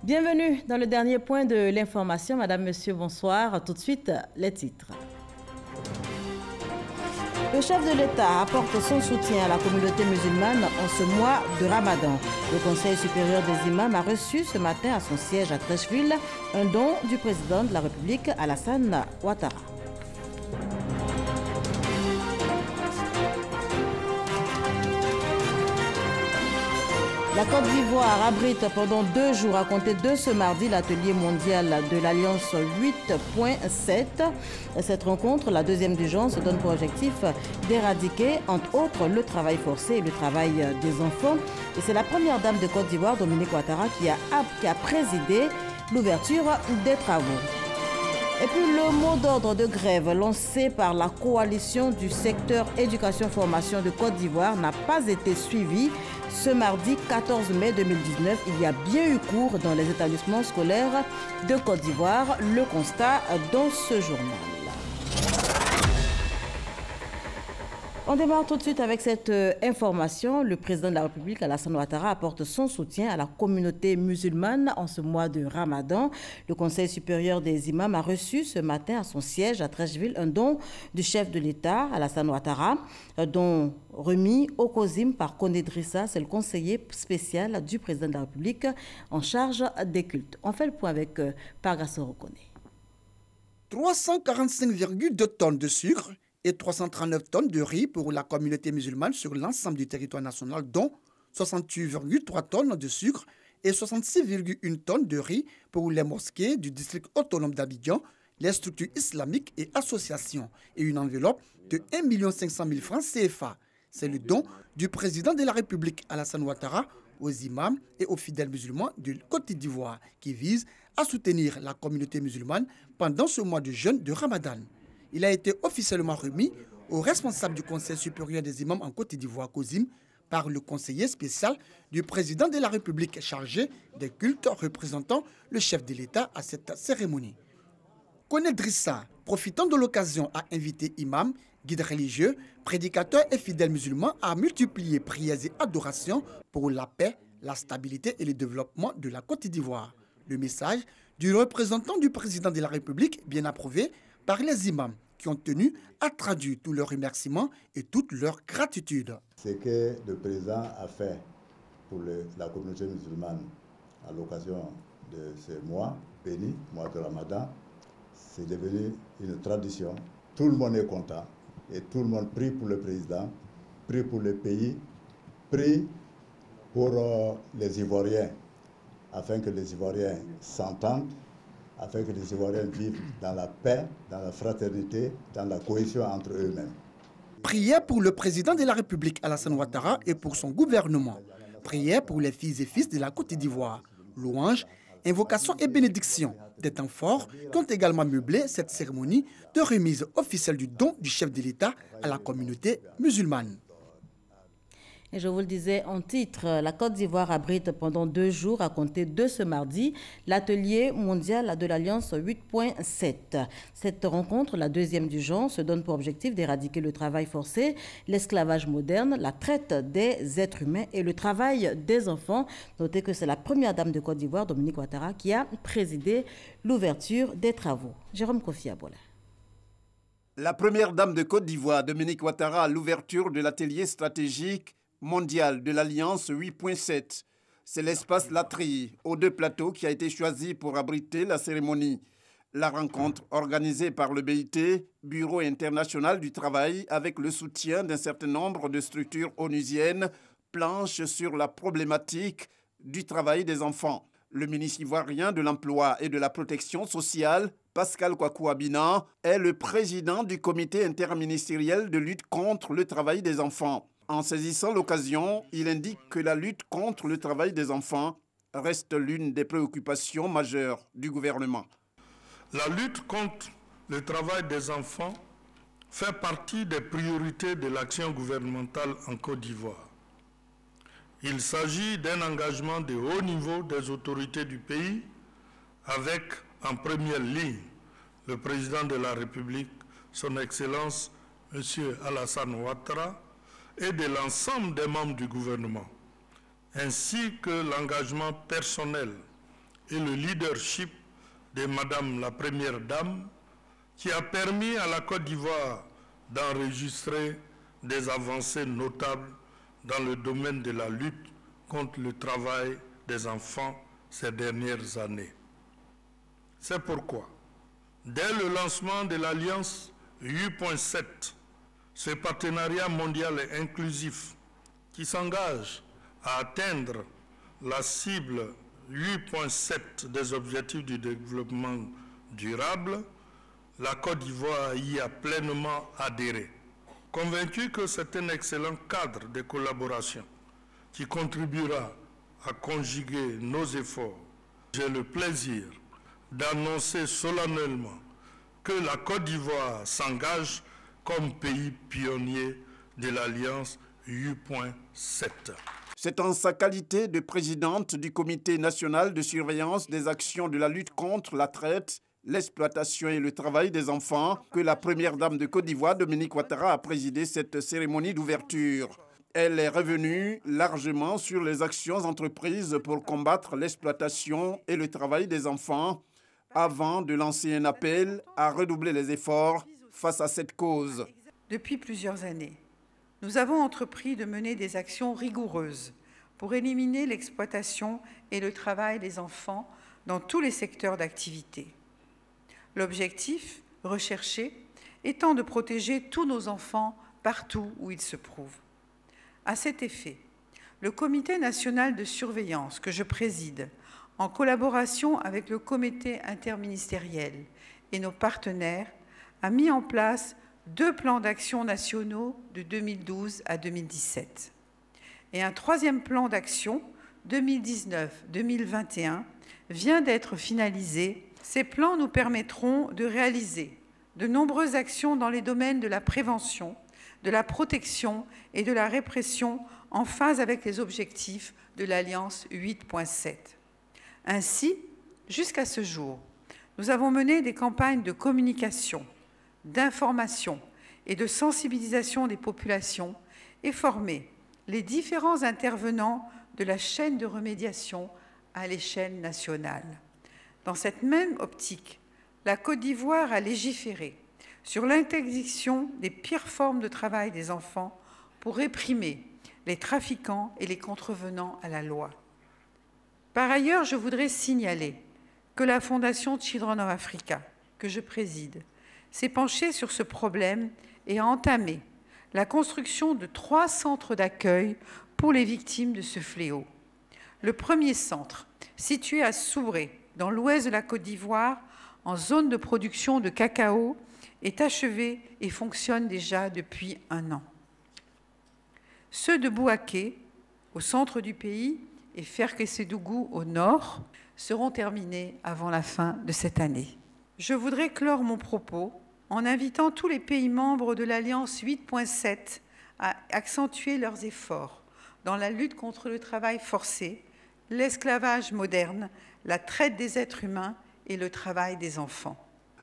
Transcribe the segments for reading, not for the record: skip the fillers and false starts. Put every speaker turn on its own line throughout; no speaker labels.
Bienvenue dans le dernier point de l'information. Madame, Monsieur, bonsoir. Tout de suite, les titres. Le chef de l'État apporte son soutien à la communauté musulmane en ce mois de Ramadan. Le Conseil supérieur des imams a reçu ce matin à son siège à Treichville un don du président de la République, Alassane Ouattara. La Côte d'Ivoire abrite pendant 2 jours, à compter de ce mardi, l'atelier mondial de l'Alliance 8.7. Cette rencontre, la deuxième du genre, se donne pour objectif d'éradiquer, entre autres, le travail forcé et le travail des enfants. Et c'est la première dame de Côte d'Ivoire, Dominique Ouattara, qui a présidé l'ouverture des travaux. Et puis le mot d'ordre de grève lancé par la coalition du secteur éducation-formation de Côte d'Ivoire n'a pas été suivi. Ce mardi 14 mai 2019, il y a bien eu cours dans les établissements scolaires de Côte d'Ivoire. Le constat dans ce journal. On démarre tout de suite avec cette information. Le président de la République, Alassane Ouattara, apporte son soutien à la communauté musulmane en ce mois de Ramadan. Le Conseil supérieur des imams a reçu ce matin à son siège à Treichville un don du chef de l'État, Alassane Ouattara, don remis au COSIM par Koné Drissa, c'est le conseiller spécial du président de la République en charge des cultes. On fait le point avec Pargassoro Koné.
345,2 tonnes de sucre et 339 tonnes de riz pour la communauté musulmane sur l'ensemble du territoire national, dont 68,3 tonnes de sucre et 66,1 tonnes de riz pour les mosquées du district autonome d'Abidjan, les structures islamiques et associations, et une enveloppe de 1 500 000 francs CFA. C'est le don du président de la République, Alassane Ouattara, aux imams et aux fidèles musulmans de Côte d'Ivoire, qui vise à soutenir la communauté musulmane pendant ce mois de jeûne de Ramadan. Il a été officiellement remis au responsable du Conseil supérieur des imams en Côte d'Ivoire, COSIM, par le conseiller spécial du président de la République chargé des cultes représentant le chef de l'État à cette cérémonie. Koné Drissa, profitant de l'occasion, a invité imams, guides religieux, prédicateurs et fidèles musulmans à multiplier prières et adorations pour la paix, la stabilité et le développement de la Côte d'Ivoire. Le message du représentant du président de la République, bien approuvé par les imams, qui ont tenu à traduire tous leurs remerciements et toute leur gratitude.
Ce que le président a fait pour la communauté musulmane à l'occasion de ce mois béni, mois de Ramadan, c'est devenu une tradition. Tout le monde est content et tout le monde prie pour le président, prie pour le pays, prie pour les Ivoiriens, afin que les Ivoiriens s'entendent, afin que les Ivoiriens vivent dans la paix, dans la fraternité, dans la cohésion entre eux-mêmes.
Prière pour le président de la République, Alassane Ouattara, et pour son gouvernement. Prière pour les filles et fils de la Côte d'Ivoire. Louanges, invocations et bénédictions. Des temps forts qui ont également meublé cette cérémonie de remise officielle du don du chef de l'État à la communauté musulmane.
Et je vous le disais en titre, la Côte d'Ivoire abrite pendant 2 jours, à compter de ce mardi, l'atelier mondial de l'Alliance 8.7. Cette rencontre, la deuxième du genre, se donne pour objectif d'éradiquer le travail forcé, l'esclavage moderne, la traite des êtres humains et le travail des enfants. Notez que c'est la première dame de Côte d'Ivoire, Dominique Ouattara, qui a présidé l'ouverture des travaux. Jérôme Kofi Abola.
La première dame de Côte d'Ivoire, Dominique Ouattara, à l'ouverture de l'atelier stratégique mondial de l'Alliance 8.7. C'est l'espace Latrie, aux 2 plateaux, qui a été choisi pour abriter la cérémonie. La rencontre organisée par le BIT, Bureau international du travail, avec le soutien d'un certain nombre de structures onusiennes, planche sur la problématique du travail des enfants. Le ministre ivoirien de l'Emploi et de la Protection sociale, Pascal Kwaku Abina, est le président du comité interministériel de lutte contre le travail des enfants. En saisissant l'occasion, il indique que la lutte contre le travail des enfants reste l'une des préoccupations majeures du gouvernement.
La lutte contre le travail des enfants fait partie des priorités de l'action gouvernementale en Côte d'Ivoire. Il s'agit d'un engagement de haut niveau des autorités du pays avec en première ligne le président de la République, son Excellence M. Alassane Ouattara, et de l'ensemble des membres du gouvernement, ainsi que l'engagement personnel et le leadership de Madame la Première Dame qui a permis à la Côte d'Ivoire d'enregistrer des avancées notables dans le domaine de la lutte contre le travail des enfants ces dernières années. C'est pourquoi, dès le lancement de l'Alliance 8.7, ce partenariat mondial et inclusif qui s'engage à atteindre la cible 8.7 des objectifs du développement durable, la Côte d'Ivoire y a pleinement adhéré. Convaincu que c'est un excellent cadre de collaboration qui contribuera à conjuguer nos efforts, j'ai le plaisir d'annoncer solennellement que la Côte d'Ivoire s'engage comme pays pionnier de l'Alliance 8.7.
C'est en sa qualité de présidente du Comité national de surveillance des actions de la lutte contre la traite, l'exploitation et le travail des enfants que la première dame de Côte d'Ivoire, Dominique Ouattara, a présidé cette cérémonie d'ouverture. Elle est revenue largement sur les actions entreprises pour combattre l'exploitation et le travail des enfants avant de lancer un appel à redoubler les efforts face à cette cause.
Depuis plusieurs années, nous avons entrepris de mener des actions rigoureuses pour éliminer l'exploitation et le travail des enfants dans tous les secteurs d'activité. L'objectif recherché étant de protéger tous nos enfants partout où ils se trouvent. À cet effet, le Comité national de surveillance que je préside, en collaboration avec le comité interministériel et nos partenaires, a mis en place 2 plans d'action nationaux de 2012 à 2017 et un 3e plan d'action 2019-2021 vient d'être finalisé. Ces plans nous permettront de réaliser de nombreuses actions dans les domaines de la prévention, de la protection et de la répression en phase avec les objectifs de l'Alliance 8.7. Ainsi, jusqu'à ce jour, nous avons mené des campagnes de communication, d'information et de sensibilisation des populations et formé les différents intervenants de la chaîne de remédiation à l'échelle nationale. Dans cette même optique, la Côte d'Ivoire a légiféré sur l'interdiction des pires formes de travail des enfants pour réprimer les trafiquants et les contrevenants à la loi. Par ailleurs, je voudrais signaler que la Fondation Children of Africa, que je préside, s'est penchée sur ce problème et a entamé la construction de 3 centres d'accueil pour les victimes de ce fléau. Le premier centre, situé à Soubré, dans l'ouest de la Côte d'Ivoire, en zone de production de cacao, est achevé et fonctionne déjà depuis 1 an. Ceux de Bouaké, au centre du pays, et Ferkessédougou, au nord, seront terminés avant la fin de cette année. Je voudrais clore mon propos en invitant tous les pays membres de l'Alliance 8.7 à accentuer leurs efforts dans la lutte contre le travail forcé, l'esclavage moderne, la traite des êtres humains et le travail des enfants.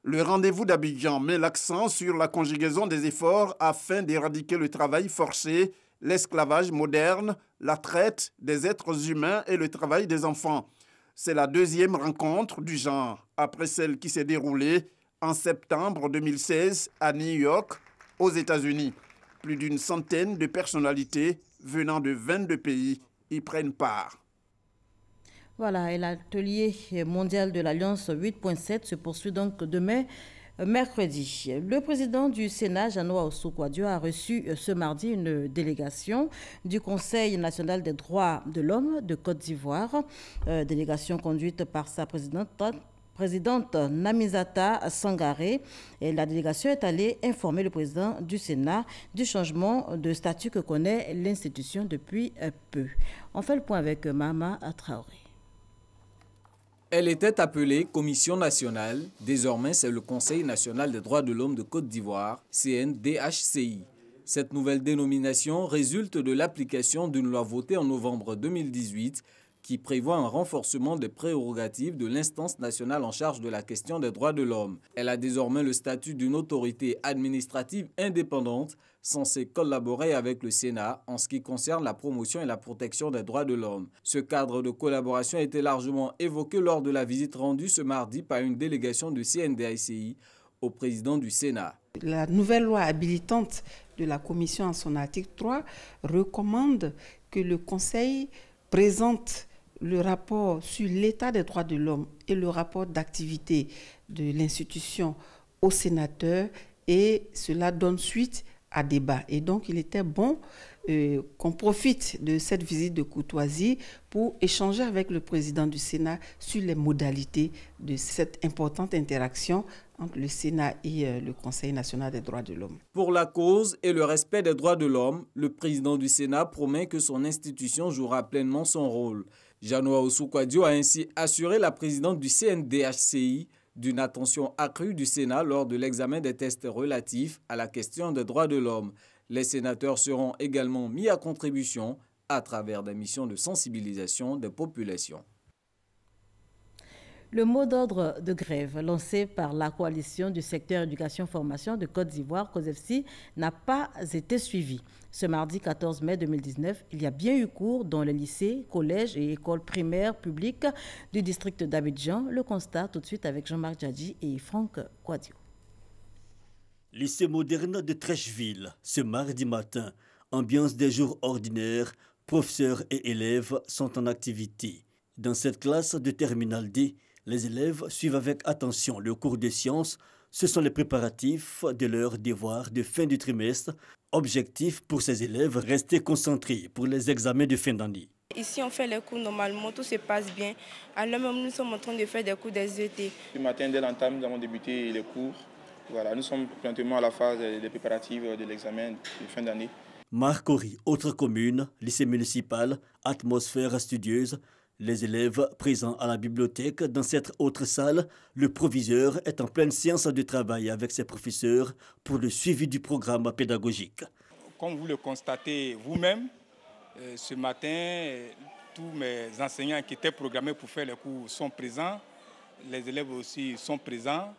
Le rendez-vous d'Abidjan met l'accent sur la conjugaison des efforts afin d'éradiquer le travail forcé, l'esclavage moderne, la traite des êtres humains et le travail des enfants. C'est la 2e rencontre du genre, après celle qui s'est déroulée en septembre 2016 à New York, aux États-Unis. Plus d'une centaine de personnalités venant de 22 pays y prennent part.
Voilà, et l'atelier mondial de l'Alliance 8.7 se poursuit donc demain, mercredi. Le président du Sénat, Jean-Noël Ossou-Kouadio, a reçu ce mardi une délégation du Conseil national des droits de l'homme de Côte d'Ivoire, délégation conduite par sa présidente Namizata Sangaré. Et la délégation est allée informer le président du Sénat du changement de statut que connaît l'institution depuis peu. On fait le point avec Mama Traoré.
Elle était appelée Commission nationale, désormais c'est le Conseil national des droits de l'homme de Côte d'Ivoire, CNDHCI. Cette nouvelle dénomination résulte de l'application d'une loi votée en novembre 2018 qui prévoit un renforcement des prérogatives de l'instance nationale en charge de la question des droits de l'homme. Elle a désormais le statut d'une autorité administrative indépendante censée collaborer avec le Sénat en ce qui concerne la promotion et la protection des droits de l'homme. Ce cadre de collaboration a été largement évoqué lors de la visite rendue ce mardi par une délégation de CNDACI au président du Sénat.
La nouvelle loi habilitante de la Commission en son article 3 recommande que le Conseil présente le rapport sur l'état des droits de l'homme et le rapport d'activité de l'institution aux sénateurs et cela donne suite à débat. Et donc, il était bon qu'on profite de cette visite de courtoisie pour échanger avec le président du Sénat sur les modalités de cette importante interaction entre le Sénat et le Conseil national des droits de l'homme.
Pour la cause et le respect des droits de l'homme, le président du Sénat promet que son institution jouera pleinement son rôle. Janoa Ousou-Kouadio a ainsi assuré la présidente du CNDHCI d'une attention accrue du Sénat lors de l'examen des tests relatifs à la question des droits de l'homme. Les sénateurs seront également mis à contribution à travers des missions de sensibilisation des populations.
Le mot d'ordre de grève lancé par la coalition du secteur éducation-formation de Côte d'Ivoire, COSEFSI, n'a pas été suivi. Ce mardi 14 mai 2019, il y a bien eu cours dans les lycées, collèges et écoles primaires publiques du district d'Abidjan. Le constat tout de suite avec Jean-Marc Djadji et Franck Kouadio.
Lycée moderne de Trècheville, ce mardi matin, ambiance des jours ordinaires, professeurs et élèves sont en activité. Dans cette classe de terminale D, les élèves suivent avec attention le cours de sciences. Ce sont les préparatifs de leurs devoirs de fin du trimestre. Objectif pour ces élèves, rester concentrés pour les examens de fin d'année.
Ici, on fait les cours normalement, tout se passe bien. Alors même, nous sommes en train de faire des cours des ET.
Ce matin, dès l'entame, nous avons débuté les cours. Voilà, nous sommes présentement à la phase des préparatifs de l'examen de fin d'année.
Marcory, autre commune, lycée municipal, atmosphère studieuse. Les élèves présents à la bibliothèque dans cette autre salle, le proviseur est en pleine séance de travail avec ses professeurs pour le suivi du programme pédagogique.
Comme vous le constatez vous-même, ce matin, tous mes enseignants qui étaient programmés pour faire les cours sont présents. Les élèves aussi sont présents.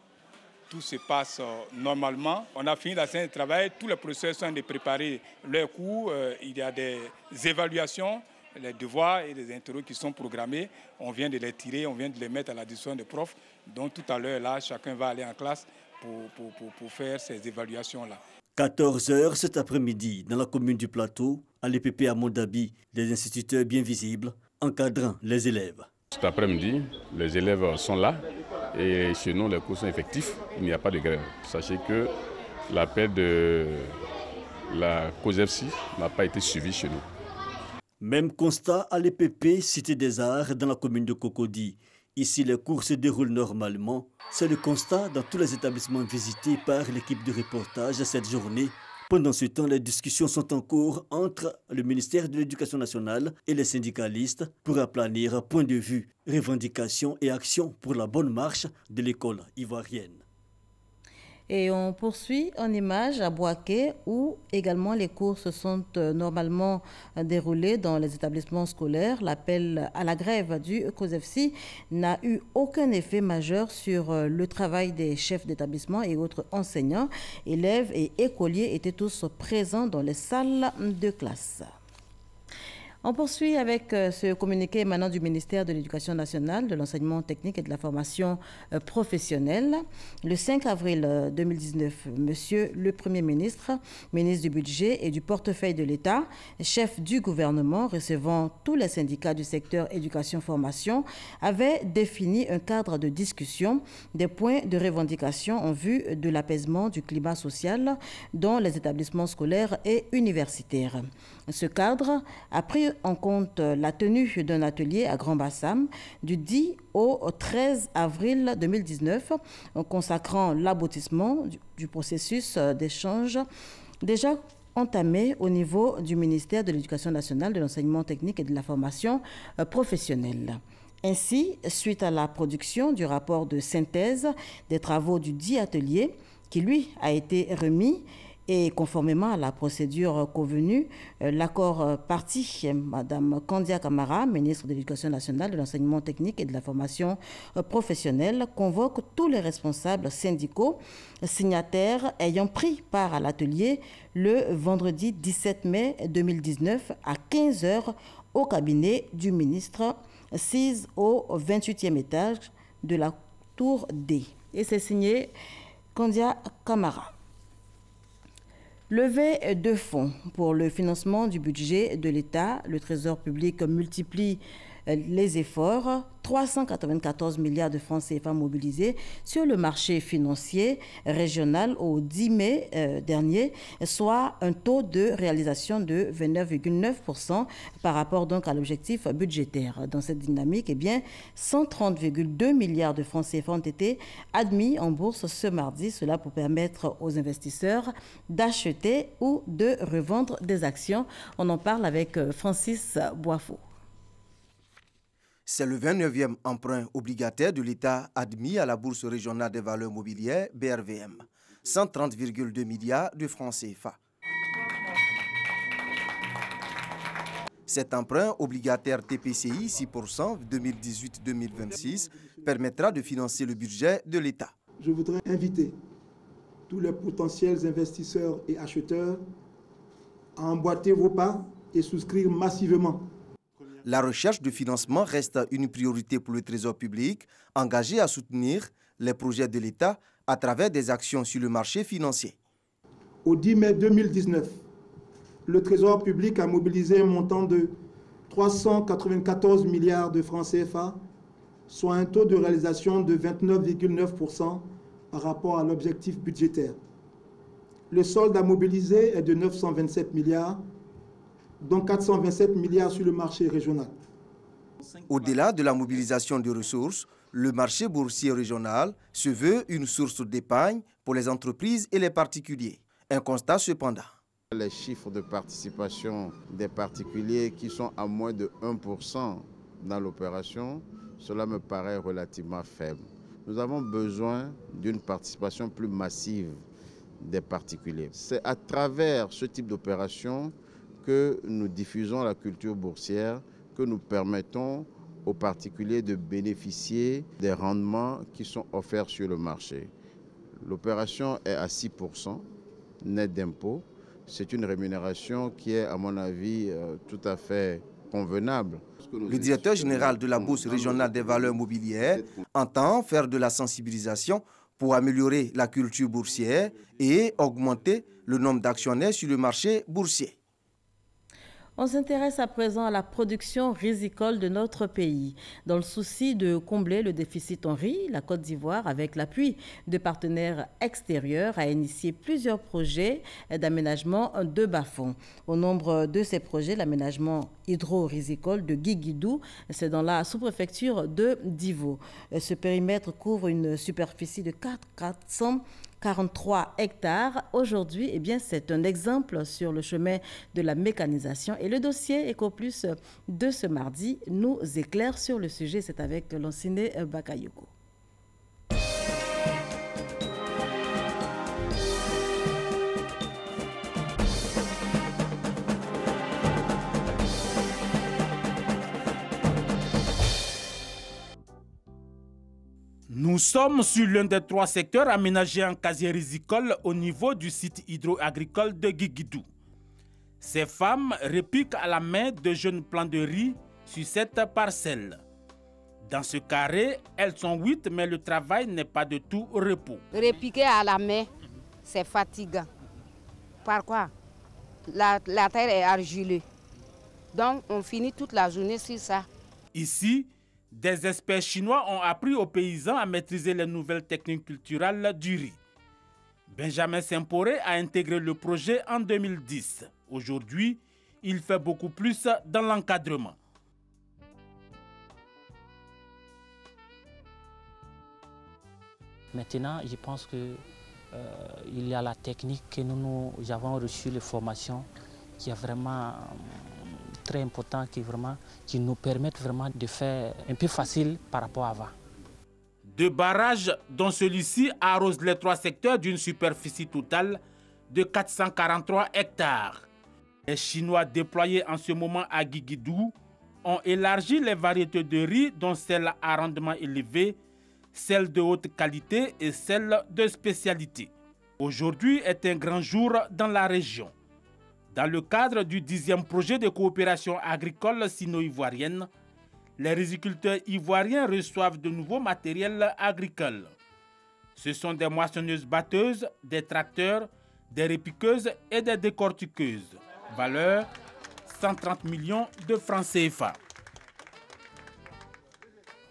Tout se passe normalement. On a fini la séance de travail. Tous les professeurs sont en train de préparer leurs cours. Il y a des évaluations, les devoirs et les interros qui sont programmés. On vient de les tirer, on vient de les mettre à la disposition des profs. Donc tout à l'heure, là, chacun va aller en classe pour faire ces évaluations-là.
14h cet après-midi, dans la commune du Plateau, à l'EPP à Mondabi, des instituteurs bien visibles encadrant les élèves.
Cet après-midi, les élèves sont là et chez nous, les cours sont effectifs. Il n'y a pas de grève. Sachez que l'appel de la COSEFSI n'a pas été suivi chez nous.
Même constat à l'EPP Cité des Arts dans la commune de Cocody. Ici, les cours se déroulent normalement. C'est le constat dans tous les établissements visités par l'équipe de reportage cette journée. Pendant ce temps, les discussions sont en cours entre le ministère de l'Éducation nationale et les syndicalistes pour aplanir point de vue, revendications et actions pour la bonne marche de l'école ivoirienne.
Et on poursuit en images à Boaké où également les cours se sont normalement déroulés dans les établissements scolaires. L'appel à la grève du COSEFSI n'a eu aucun effet majeur sur le travail des chefs d'établissement et autres enseignants. Élèves et écoliers étaient tous présents dans les salles de classe. On poursuit avec ce communiqué émanant du ministère de l'Éducation nationale, de l'enseignement technique et de la formation professionnelle. Le 5 avril 2019, Monsieur le Premier ministre, ministre du Budget et du portefeuille de l'État, chef du gouvernement recevant tous les syndicats du secteur éducation-formation, avait défini un cadre de discussion des points de revendication en vue de l'apaisement du climat social dans les établissements scolaires et universitaires. Ce cadre a pris en compte la tenue d'un atelier à Grand Bassam du 10 au 13 avril 2019, consacrant l'aboutissement du processus d'échange déjà entamé au niveau du ministère de l'Éducation nationale, de l'enseignement technique et de la formation professionnelle. Ainsi, suite à la production du rapport de synthèse des travaux du dit atelier, qui lui a été remis, Et conformément à la procédure convenue, l'accord parti, Mme Kandia Camara, ministre de l'Éducation nationale, de l'enseignement technique et de la formation professionnelle, convoque tous les responsables syndicaux signataires ayant pris part à l'atelier le vendredi 17 mai 2019 à 15h au cabinet du ministre, 6 au 28e étage de la tour D. Et c'est signé Kandia Camara. Levée de fonds pour le financement du budget de l'État, le Trésor public multiplie les efforts. 394 milliards de francs CFA mobilisés sur le marché financier régional au 10 mai dernier, soit un taux de réalisation de 29,9% par rapport donc à l'objectif budgétaire. Dans cette dynamique, 130,2 milliards de francs CFA ont été admis en bourse ce mardi, cela pour permettre aux investisseurs d'acheter ou de revendre des actions. On en parle avec Francis Boifo.
C'est le 29e emprunt obligataire de l'État admis à la Bourse régionale des valeurs mobilières, BRVM. 130,2 milliards de francs CFA. Cet emprunt obligataire TPCI 6% 2018-2026 permettra de financer le budget de l'État.
Je voudrais inviter tous les potentiels investisseurs et acheteurs à emboîter vos pas et souscrire massivement.
La recherche de financement reste une priorité pour le Trésor public, engagé à soutenir les projets de l'État à travers des actions sur le marché financier.
Au 10 mai 2019, le Trésor public a mobilisé un montant de 394 milliards de francs CFA, soit un taux de réalisation de 29,9% par rapport à l'objectif budgétaire. Le solde à mobiliser est de 927 milliards, dont 427 milliards sur le marché régional.
Au-delà de la mobilisation de ressources, le marché boursier régional se veut une source d'épargne pour les entreprises et les particuliers. Un constat cependant.
Les chiffres de participation des particuliers qui sont à moins de 1% dans l'opération, cela me paraît relativement faible. Nous avons besoin d'une participation plus massive des particuliers. C'est à travers ce type d'opération que nous diffusons la culture boursière, que nous permettons aux particuliers de bénéficier des rendements qui sont offerts sur le marché. L'opération est à 6% net d'impôt. C'est une rémunération qui est, à mon avis, tout à fait convenable.
Le directeur général de la Bourse régionale des valeurs mobilières entend faire de la sensibilisation pour améliorer la culture boursière et augmenter le nombre d'actionnaires sur le marché boursier.
On s'intéresse à présent à la production risicole de notre pays. Dans le souci de combler le déficit en riz, la Côte d'Ivoire, avec l'appui de partenaires extérieurs, a initié plusieurs projets d'aménagement de bas-fonds. Au nombre de ces projets, l'aménagement hydro-risicole de Guiguidou, c'est dans la sous-préfecture de Divo. Ce périmètre couvre une superficie de 443 hectares. Aujourd'hui, c'est un exemple sur le chemin de la mécanisation. Et le dossier EcoPlus de ce mardi nous éclaire sur le sujet. C'est avec Lanciné Bakayoko.
Nous sommes sur l'un des 3 secteurs aménagés en casier risicole au niveau du site hydro-agricole de Guiguidou. Ces femmes repiquent à la main de jeunes plants de riz sur cette parcelle. Dans ce carré, elles sont 8, mais le travail n'est pas de tout repos.
Repiquer à la main, c'est fatigant. Pourquoi? La terre est argileuse. Donc, on finit toute la journée sur ça.
Ici, des experts chinois ont appris aux paysans à maîtriser les nouvelles techniques culturelles du riz. Benjamin Semporé a intégré le projet en 2010. Aujourd'hui, il fait beaucoup plus dans l'encadrement.
Maintenant, je pense qu'il y a la technique que nous avons reçue, les formations, qui est vraiment très important, qui nous permettent vraiment de faire un peu facile par rapport à avant.
2 barrages, dont celui-ci arrose les 3 secteurs d'une superficie totale de 443 hectares. Les Chinois déployés en ce moment à Guigidou ont élargi les variétés de riz, dont celles à rendement élevé, celles de haute qualité et celles de spécialité. Aujourd'hui est un grand jour dans la région. Dans le cadre du 10e projet de coopération agricole sino-ivoirienne, les riziculteurs ivoiriens reçoivent de nouveaux matériels agricoles. Ce sont des moissonneuses-batteuses, des tracteurs, des répiqueuses et des décortiqueuses. Valeur 130 millions de francs CFA.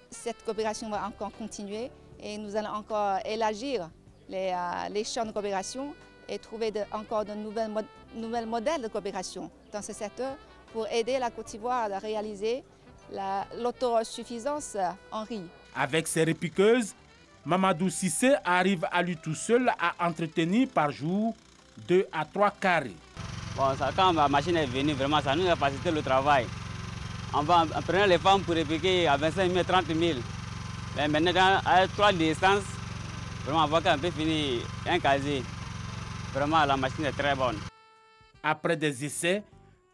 Cette coopération va encore continuer et nous allons encore élargir les champs de coopération et trouver encore de nouvelles modèles de coopération dans ce secteur pour aider la Côte d'Ivoire à réaliser l'autosuffisance en riz.
Avec ses répiqueuses, Mamadou Sissé arrive à lui tout seul à entretenir par jour 2 à 3 carrés.
Bon, ça, quand ma machine est venue, vraiment, ça nous a facilité le travail. On prenait les femmes pour répliquer à 25 000, 30 000. Mais maintenant, à 3 distances, vraiment, on voit qu'on peut finir un casier. Vraiment, la machine est très bonne.
Après des essais,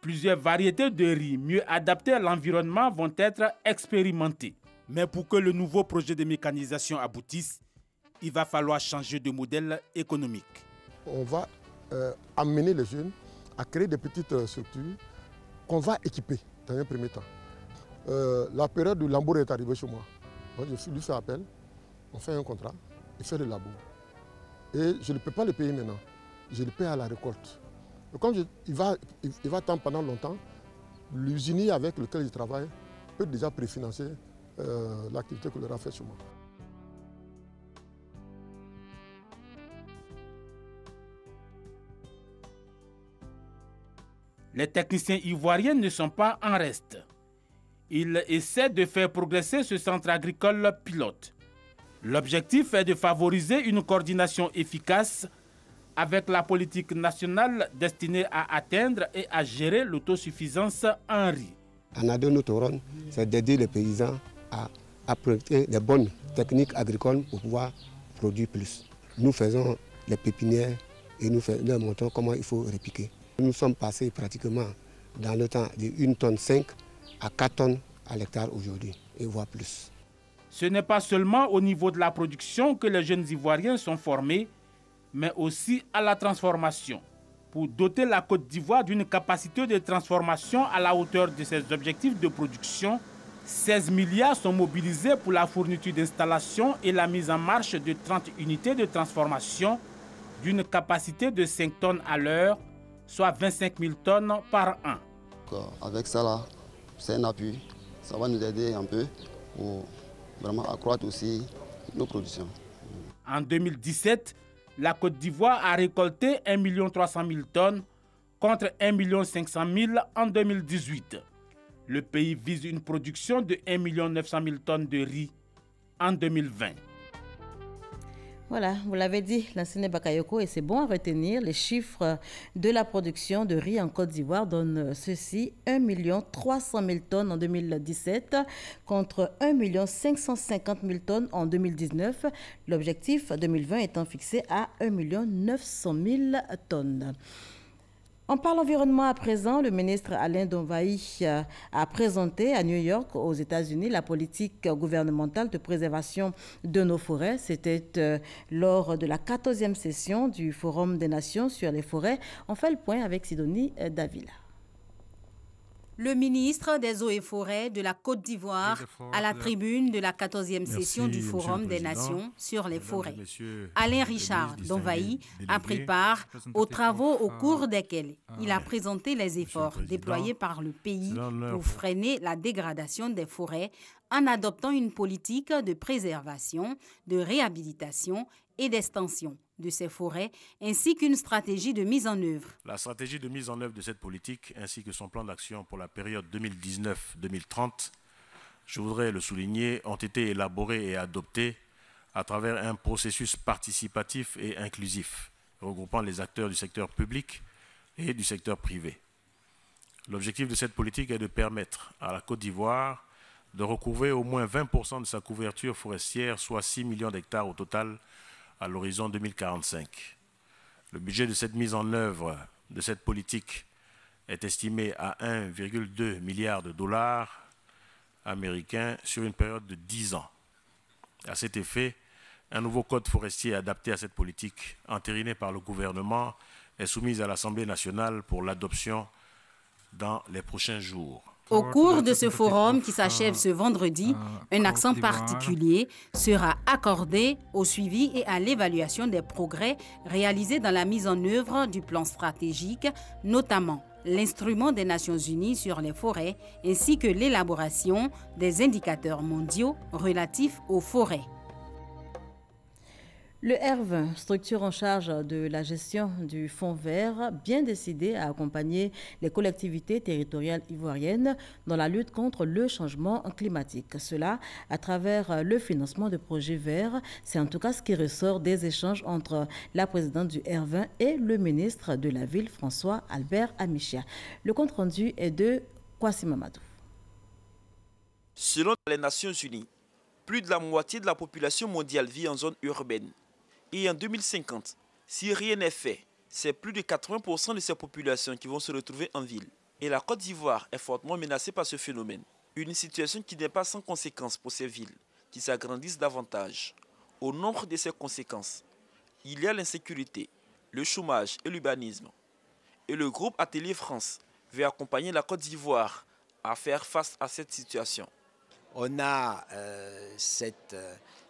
plusieurs variétés de riz mieux adaptées à l'environnement vont être expérimentées. Mais pour que le nouveau projet de mécanisation aboutisse, il va falloir changer de modèle économique.
On va amener les jeunes à créer des petites structures qu'on va équiper dans un premier temps. La période du labour est arrivée chez moi. Donc je lui fais appel, on fait un contrat, il fait le labour. Et je ne peux pas le payer maintenant, je le paye à la récolte. Et comme il va attendre pendant longtemps, l'usinier avec lequel il travaille peut déjà préfinancer l'activité qu'il aura faite chez moi.
Les techniciens ivoiriens ne sont pas en reste. Ils essaient de faire progresser ce centre agricole pilote. L'objectif est de favoriser une coordination efficace avec la politique nationale destinée à atteindre et à gérer l'autosuffisance en riz.
Notre rôle, c'est d'aider les paysans à appliquer les bonnes techniques agricoles pour pouvoir produire plus. Nous faisons les pépinières et nous leur montrons comment il faut répiquer. Nous sommes passés pratiquement dans le temps de 1,5 tonne à 4 tonnes à l'hectare aujourd'hui, et voire plus.
Ce n'est pas seulement au niveau de la production que les jeunes Ivoiriens sont formés, mais aussi à la transformation. Pour doter la Côte d'Ivoire d'une capacité de transformation à la hauteur de ses objectifs de production, 16 milliards sont mobilisés pour la fourniture d'installations et la mise en marche de 30 unités de transformation d'une capacité de 5 tonnes à l'heure, soit 25 000 tonnes par an.
Avec ça, là, c'est un appui. Ça va nous aider un peu pour vraiment accroître aussi nos productions.
En 2017, la Côte d'Ivoire a récolté 1 300 000 tonnes contre 1 500 000 en 2018. Le pays vise une production de 1 900 000 tonnes de riz en 2020.
Voilà, vous l'avez dit, Lansana Bakayoko, et c'est bon à retenir, les chiffres de la production de riz en Côte d'Ivoire donnent ceci, 1 300 000 tonnes en 2017 contre 1 550 000 tonnes en 2019, l'objectif 2020 étant fixé à 1 900 000 tonnes. On parle environnement à présent. Le ministre Alain Donvaï a présenté à New York, aux États-Unis, la politique gouvernementale de préservation de nos forêts. C'était lors de la 14e session du Forum des Nations sur les forêts. On fait le point avec Sidonie Davila.
Le ministre des Eaux et Forêts de la Côte d'Ivoire à la tribune de la 14e session du Forum des Nations sur les forêts. Alain Richard Donvaï a pris part aux travaux au cours desquels il a présenté les efforts déployés par le pays pour freiner la dégradation des forêts en adoptant une politique de préservation, de réhabilitation et d'extension de ces forêts, ainsi qu'une stratégie de mise en œuvre.
La stratégie de mise en œuvre de cette politique, ainsi que son plan d'action pour la période 2019-2030, je voudrais le souligner, ont été élaborés et adoptés à travers un processus participatif et inclusif, regroupant les acteurs du secteur public et du secteur privé. L'objectif de cette politique est de permettre à la Côte d'Ivoire de recouvrer au moins 20% de sa couverture forestière, soit 6 millions d'hectares au total, à l'horizon 2045. Le budget de cette mise en œuvre de cette politique est estimé à 1,2 milliard de dollars américains sur une période de 10 ans. À cet effet, un nouveau code forestier adapté à cette politique, entériné par le gouvernement, est soumis à l'Assemblée nationale pour l'adoption dans les prochains jours.
Au cours de ce forum qui s'achève ce vendredi, un accent particulier sera accordé au suivi et à l'évaluation des progrès réalisés dans la mise en œuvre du plan stratégique, notamment l'instrument des Nations Unies sur les forêts ainsi que l'élaboration des indicateurs mondiaux relatifs aux forêts.
Le R20, structure en charge de la gestion du fonds vert, bien décidé à accompagner les collectivités territoriales ivoiriennes dans la lutte contre le changement climatique. Cela à travers le financement de projets verts. C'est en tout cas ce qui ressort des échanges entre la présidente du R20 et le ministre de la Ville, François Albert Amichia. Le compte rendu est de Kwasi Mamadou.
Selon les Nations Unies, plus de la moitié de la population mondiale vit en zone urbaine. Et en 2050, si rien n'est fait, c'est plus de 80% de ces populations qui vont se retrouver en ville. Et la Côte d'Ivoire est fortement menacée par ce phénomène. Une situation qui n'est pas sans conséquences pour ces villes, qui s'agrandissent davantage. Au nombre de ces conséquences, il y a l'insécurité, le chômage et l'urbanisme. Et le groupe Atelier France veut accompagner la Côte d'Ivoire à faire face à cette situation.
On a cet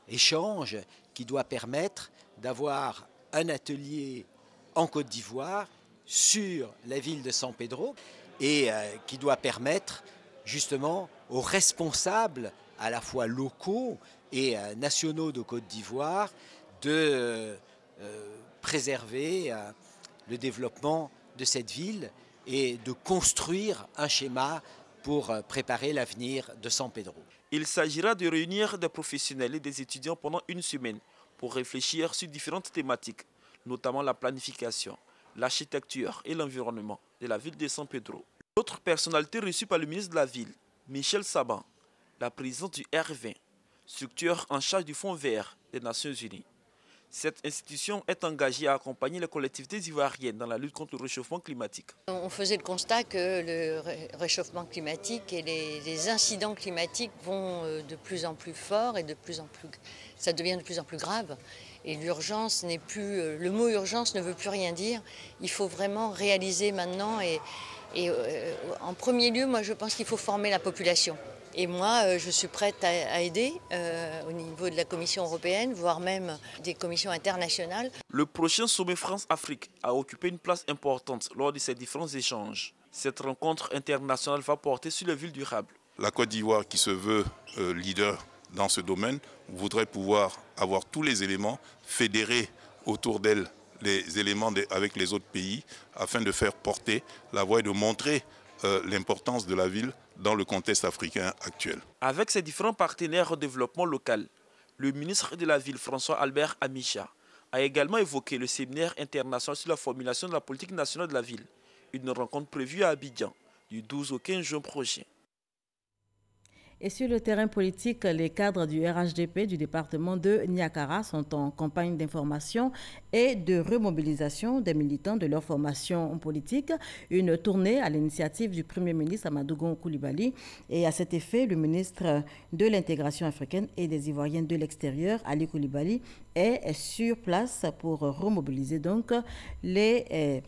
échange qui doit permettre d'avoir un atelier en Côte d'Ivoire sur la ville de San Pedro et qui doit permettre justement aux responsables à la fois locaux et nationaux de Côte d'Ivoire de préserver le développement de cette ville et de construire un schéma pour préparer l'avenir de San Pedro.
Il s'agira de réunir des professionnels et des étudiants pendant une semaine pour réfléchir sur différentes thématiques, notamment la planification, l'architecture et l'environnement de la ville de San Pedro. L'autre personnalité reçue par le ministre de la Ville, Michel Saban, la présidente du R20, structure en charge du Fonds vert des Nations Unies. Cette institution est engagée à accompagner les collectivités ivoiriennes dans la lutte contre le réchauffement climatique.
On faisait le constat que le réchauffement climatique et les incidents climatiques vont de plus en plus forts et ça devient de plus en plus grave. Et l'urgence n'est plus, le mot urgence ne veut plus rien dire. Il faut vraiment réaliser maintenant et en premier lieu, moi je pense qu'il faut former la population. Et moi, je suis prête à aider au niveau de la Commission européenne, voire même des commissions internationales.
Le prochain sommet France-Afrique a occupé une place importante lors de ces différents échanges. Cette rencontre internationale va porter sur les villes durables.
La Côte d'Ivoire, qui se veut leader dans ce domaine, voudrait pouvoir avoir tous les éléments, fédérer autour d'elle les éléments avec les autres pays, afin de faire porter la voix et de montrer l'importance de la ville dans le contexte africain actuel.
Avec ses différents partenaires au développement local, le ministre de la Ville, François Albert Amichia, a également évoqué le séminaire international sur la formulation de la politique nationale de la ville, une rencontre prévue à Abidjan du 12 au 15 juin prochain.
Et sur le terrain politique, les cadres du RHDP du département de Niakara sont en campagne d'information et de remobilisation des militants de leur formation politique. Une tournée à l'initiative du Premier ministre Amadou Gon Coulibaly. Et à cet effet, le ministre de l'Intégration africaine et des Ivoiriens de l'extérieur, Ali Coulibaly, est sur place pour remobiliser donc les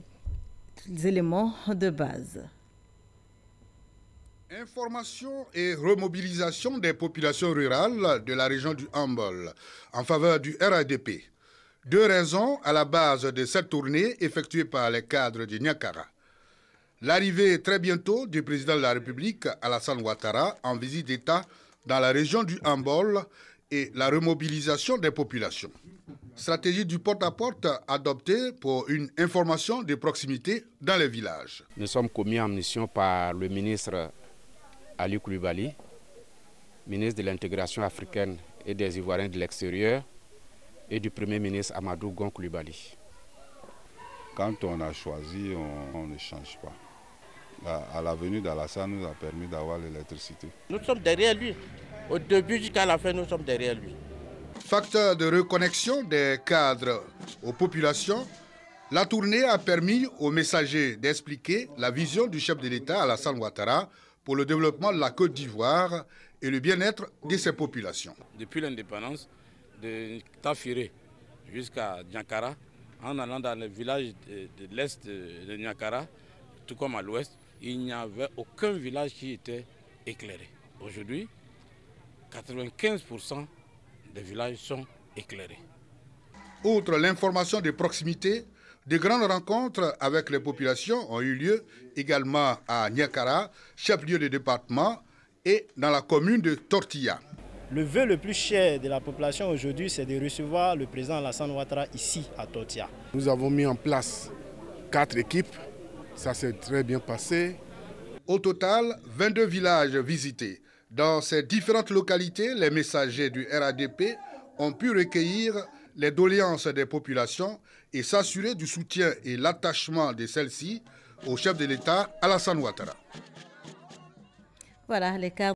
éléments de base.
Information et remobilisation des populations rurales de la région du Hambol en faveur du RHDP. Deux raisons à la base de cette tournée effectuée par les cadres du Niakara. L'arrivée très bientôt du président de la République, Alassane Ouattara, en visite d'État dans la région du Hambol et la remobilisation des populations. Stratégie du porte-à-porte adoptée pour une information de proximité dans les villages.
Nous sommes commis en mission par le ministre Ali Coulibaly, ministre de l'Intégration africaine et des Ivoiriens de l'extérieur, et du Premier ministre Amadou Gon Coulibaly.
Quand on a choisi, on ne change pas. À la venue d'Alassane nous a permis d'avoir l'électricité.
Nous sommes derrière lui. Au début jusqu'à la fin, nous sommes derrière lui.
Facteur de reconnexion des cadres aux populations, La tournée a permis aux messagers d'expliquer la vision du chef de l'État Alassane Ouattara pour le développement de la Côte d'Ivoire et le bien-être de ses populations.
Depuis l'indépendance de Tafiré jusqu'à Niankara, en allant dans les villages de l'est de Niankara, tout comme à l'ouest, il n'y avait aucun village qui était éclairé. Aujourd'hui, 95% des villages sont éclairés.
Outre l'information de proximité, de grandes rencontres avec les populations ont eu lieu également à Niankara, chef-lieu de département, et dans la commune de Tortilla.
Le vœu le plus cher de la population aujourd'hui, c'est de recevoir le président Alassane Ouattara ici à Tortilla.
Nous avons mis en place 4 équipes, ça s'est très bien passé.
Au total, 22 villages visités. Dans ces différentes localités, les messagers du RADP ont pu recueillir les doléances des populations et s'assurer du soutien et l'attachement de celles-ci au chef de l'État Alassane Ouattara.
Voilà les cas.